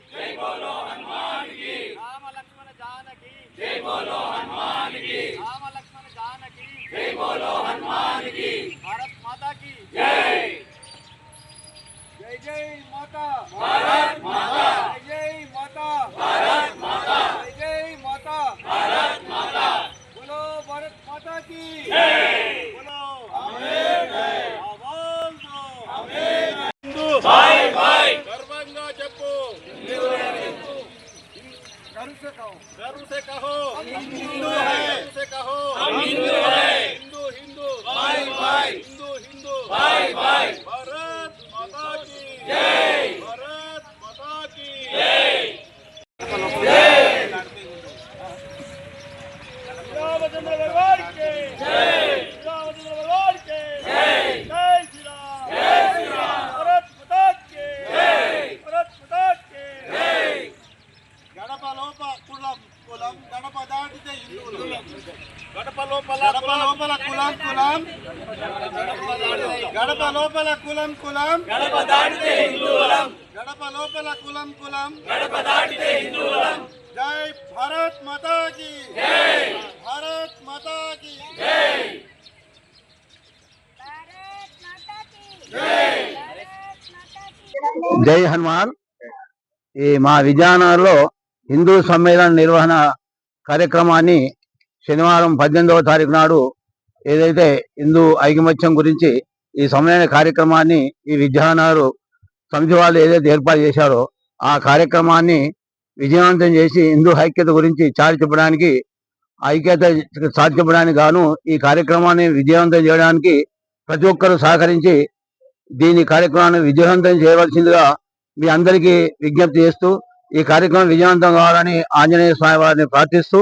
जय बोलो हनुमान की। राम लक्ष्मण जानकी जय बोलो हनुमान की। राम लक्ष्मण जानकी जय बोलो हनुमान की। भारत माता की जय। जय जय माता भारत माता। जय जय माता भारत माता। जय जय माता भारत माता। बोलो भारत माता की जय। बोलो आमीन। आवाज दो आमीन। हिंदू भाई भाई गर्वंगा చెప్పు गर्व से कहो हम हिंदू हैं। गर्व से कहो हम हिंदू हैं। हिंदू हिंदू भाई भाई हिंदू हिंदू भाई भाई भारत माता की जय। भारत माता की जय। जय। रामचंद्र भगवान के जय। रामचंद्र भगवान के जय। जय श्री राम जय श्री राम। भारत माता के जय। भारत माता के जय। గడప లోపల కులం గడప దాటితే హిందువులు గడప లోపల కులం గడప లోపల కులం గడప దాటితే హిందువులం। గడప లోపల కులం గడప దాటితే హిందువులం। జై భారత్ మాతా की జై। భారత్ మాతా की జై। भारत माता की జై। भारत माता की జై హనుమాన్. ఈ మా విజయనగరంలో హిందూ సమ్మేళన నిర్వహణ కార్యక్రమాన్ని శనివారం 18వ తారీఖు నాడు ఏదైతే హిందూ ఐకమత్యం గురించి ఈ సమ్మేళన కార్యక్రమాన్ని ఈ విద్యానగర్ సమితి వాళ్ళు ఏదైతే ఏర్పాటు చేశారో ఆ కార్యక్రమాన్ని విజయవంతం చేసి హిందూ ఐక్యత గురించి చాటి చెప్పడానికి ఐక్యత చాటి చెప్పడానికి గాను ఈ కార్యక్రమాన్ని విజయవంతం చేయడానికి ప్రతి ఒక్కరూ సహకరించి దీని కార్యక్రమాన్ని విజయవంతం చేయవలసిందిగా మీ అందరికీ విజ్ఞప్తి చేస్తూ ఈ కార్యక్రమం విజయవంతం కావాలని ఆంజనేయ స్వామి వారిని ప్రార్థిస్తూ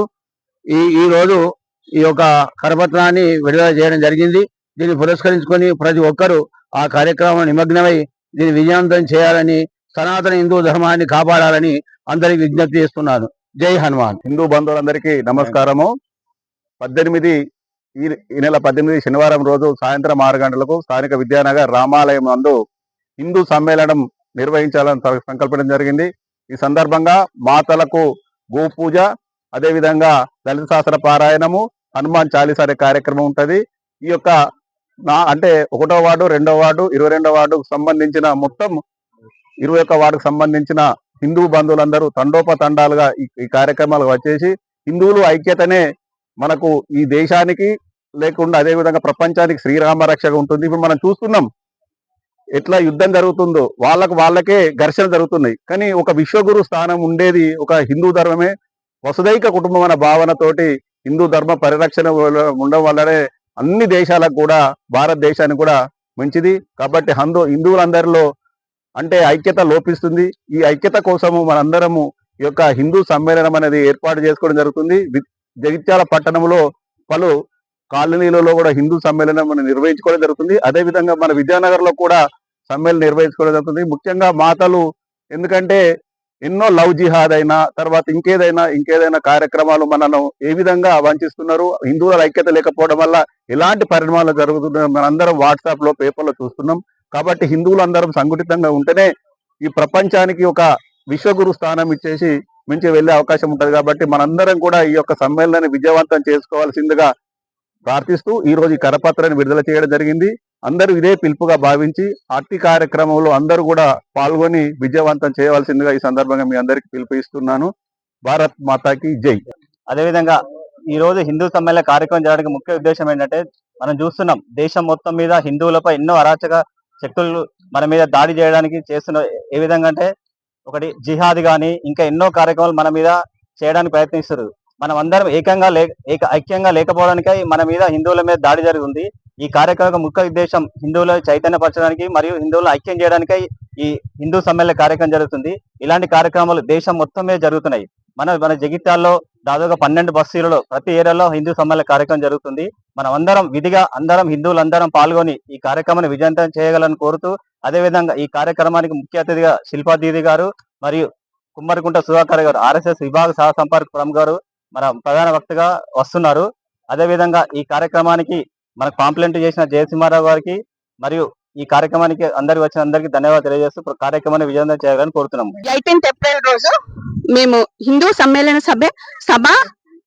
ఈ రోజు ఈ యొక్క కరపత్రాన్ని విడుదల చేయడం జరిగింది. దీన్ని పురస్కరించుకొని ప్రతి ఒక్కరూ ఆ కార్యక్రమం నిమగ్నమై దీన్ని విజయవంతం చేయాలని సనాతన హిందూ ధర్మాన్ని కాపాడాలని అందరికి విజ్ఞప్తి చేస్తున్నాను. జై హనుమాన్. హిందూ బంధువులందరికీ నమస్కారము. 18 ఈ నెల 18 శనివారం రోజు సాయంత్రం 6 గంటలకు స్థానిక విద్యానగర్ రామాలయం నందు హిందూ సమ్మేళనం నిర్వహించాలని సంకల్పించడం జరిగింది. ఈ సందర్భంగా మాతలకు గోపూజ, అదేవిధంగా లలిత శాస్త్ర పారాయణము, హనుమాన్ చాలీసా అనే కార్యక్రమం ఉంటుంది. ఈ యొక్క అంటే 1వ వార్డు, 2వ వార్డు, 22వ వార్డుకు సంబంధించిన మొత్తం 21 వార్డుకు సంబంధించిన హిందూ బంధువులందరూ తండోపతండాలుగా ఈ కార్యక్రమాలకు వచ్చేసి హిందువులు ఐక్యతనే మనకు ఈ దేశానికి లేకుండా అదేవిధంగా ప్రపంచానికి శ్రీరామ రక్షగా ఉంటుంది. ఇప్పుడు మనం చూస్తున్నాం ఎట్లా యుద్ధం జరుగుతుందో, వాళ్ళకే ఘర్షణ జరుగుతున్నాయి. కానీ ఒక విశ్వగురు స్థానం ఉండేది ఒక హిందూ ధర్మమే. వసుదైక కుటుంబం అనే భావనతోటి హిందూ ధర్మ పరిరక్షణ ఉండడం వల్లనే అన్ని దేశాలకు కూడా భారతదేశానికి కూడా మంచిది. కాబట్టి హిందువులందరిలో అంటే ఐక్యత లోపిస్తుంది. ఈ ఐక్యత కోసము మనందరము ఈ యొక్క హిందూ సమ్మేళనం అనేది ఏర్పాటు చేసుకోవడం జరుగుతుంది. జగిత్యాల పట్టణంలో పలు కాలనీలలో కూడా హిందూ సమ్మేళనం నిర్వహించుకోవడం జరుగుతుంది. అదేవిధంగా మన విద్యానగర్లో కూడా సమ్మేళనం నిర్వహించుకోవడం జరుగుతుంది. ముఖ్యంగా మాతలు, ఎందుకంటే ఎన్నో లవ్ జిహాద్ అయినా తర్వాత ఇంకేదైనా కార్యక్రమాలు మనను ఏ విధంగా వంచిస్తున్నారు, హిందువుల ఐక్యత లేకపోవడం వల్ల ఎలాంటి పరిణామాలు జరుగుతున్నాయి మనందరం వాట్సాప్లో పేపర్లో చూస్తున్నాం. కాబట్టి హిందువులందరం సంఘటితంగా ఉంటేనే ఈ ప్రపంచానికి ఒక విశ్వగురు స్థానం ఇచ్చేసి మించి వెళ్లే అవకాశం ఉంటుంది. కాబట్టి మనందరం కూడా ఈ యొక్క సమ్మేళనాన్ని విజయవంతం చేసుకోవాల్సిందిగా ప్రార్థిస్తూ ఈ రోజు ఈ కరపత్రాన్ని విడుదల చేయడం జరిగింది. అందరూ ఇదే పిలుపుగా భావించి అట్టి కార్యక్రమంలో అందరూ కూడా పాల్గొని విజయవంతం చేయవలసిందిగా ఈ సందర్భంగా మీ అందరికీ పిలుపు ఇస్తున్నాను. భారత్ మాతాకి జై. అదేవిధంగా ఈ రోజు హిందూ సమ్మేళన కార్యక్రమం చేయడానికి ముఖ్య ఉద్దేశం ఏంటంటే, మనం చూస్తున్నాం దేశం మొత్తం మీద హిందువులపై ఎన్నో అరాచక శక్తులు మన మీద దాడి చేయడానికి చేస్తున్న. ఏ విధంగా అంటే, ఒకటి జిహాద్ కానీ ఇంకా ఎన్నో కార్యక్రమాలు మన మీద చేయడానికి ప్రయత్నిస్తారు. మనం అందరం ఐక్యంగా లేకపోవడానికై మన మీద హిందువుల మీద దాడి జరుగుతుంది. ఈ కార్యక్రమం ముఖ్య ఉద్దేశం హిందువుల చైతన్యపరచడానికి మరియు హిందువులను ఐక్యం చేయడానికై ఈ హిందూ సమ్మేళన కార్యక్రమం జరుగుతుంది. ఇలాంటి కార్యక్రమాలు దేశం మొత్తం మీద జరుగుతున్నాయి. మన జగిత్యాల్లో దాదాపు 12 బస్తీలలో ప్రతి ఏరియాలో హిందూ సమ్మేళన కార్యక్రమం జరుగుతుంది. మనం అందరం విధిగా హిందువులందరం పాల్గొని ఈ కార్యక్రమాన్ని విజయవంతం చేయగలని కోరుతూ, అదేవిధంగా ఈ కార్యక్రమానికి ముఖ్య అతిథిగా శిల్పా దీది గారు మరియు కుమ్మరికుంట సుధాకర్ గారు RSS విభాగ సహ సంపర్క ప్రముఖ గారు మన ప్రధాన వక్తగా వస్తున్నారు. అదేవిధంగా ఈ కార్యక్రమానికి మనకు పాంప్లెంట్ చేసిన జయసింహారావు గారికి మరియు ఈ కార్యక్రమానికి అందరికి వచ్చిన అందరికీ ధన్యవాదాలు తెలియజేస్తూ కార్యక్రమాన్ని విజయవంతం చేయాలని కోరుతున్నాము. 18th ఏప్రిల్ రోజు మేము హిందూ సమ్మేళన సభ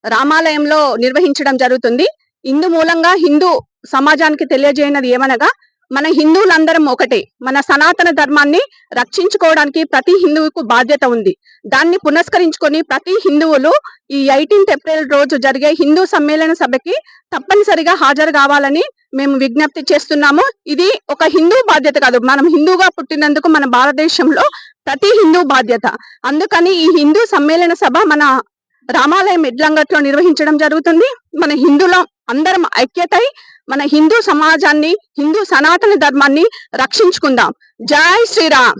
రామాలయంలో నిర్వహించడం జరుగుతుంది. ఇందు మూలంగా హిందూ సమాజానికి తెలియజేయనది ఏమనగా మన హిందువులందరం ఒకటే. మన సనాతన ధర్మాన్ని రక్షించుకోవడానికి ప్రతి హిందువుకు బాధ్యత ఉంది. దాన్ని పునస్కరించుకొని ప్రతి హిందువులు ఈ 18th ఏప్రిల్ రోజు జరిగే హిందూ సమ్మేళన సభకి తప్పనిసరిగా హాజరు కావాలని మేము విజ్ఞప్తి చేస్తున్నాము. ఇది ఒక హిందూ బాధ్యత కాదు, మనం హిందూగా పుట్టినందుకు మన భారతదేశంలో ప్రతి హిందూ బాధ్యత. అందుకని ఈ హిందూ సమ్మేళన సభ మన రామాలయం ఎడ్లంగట్లో నిర్వహించడం జరుగుతుంది. మన హిందువులం అందరం ఐక్యతై మన హిందూ సమాజాన్ని, హిందూ సనాతన ధర్మాన్ని రక్షించుకుందాం. జై శ్రీరామ్.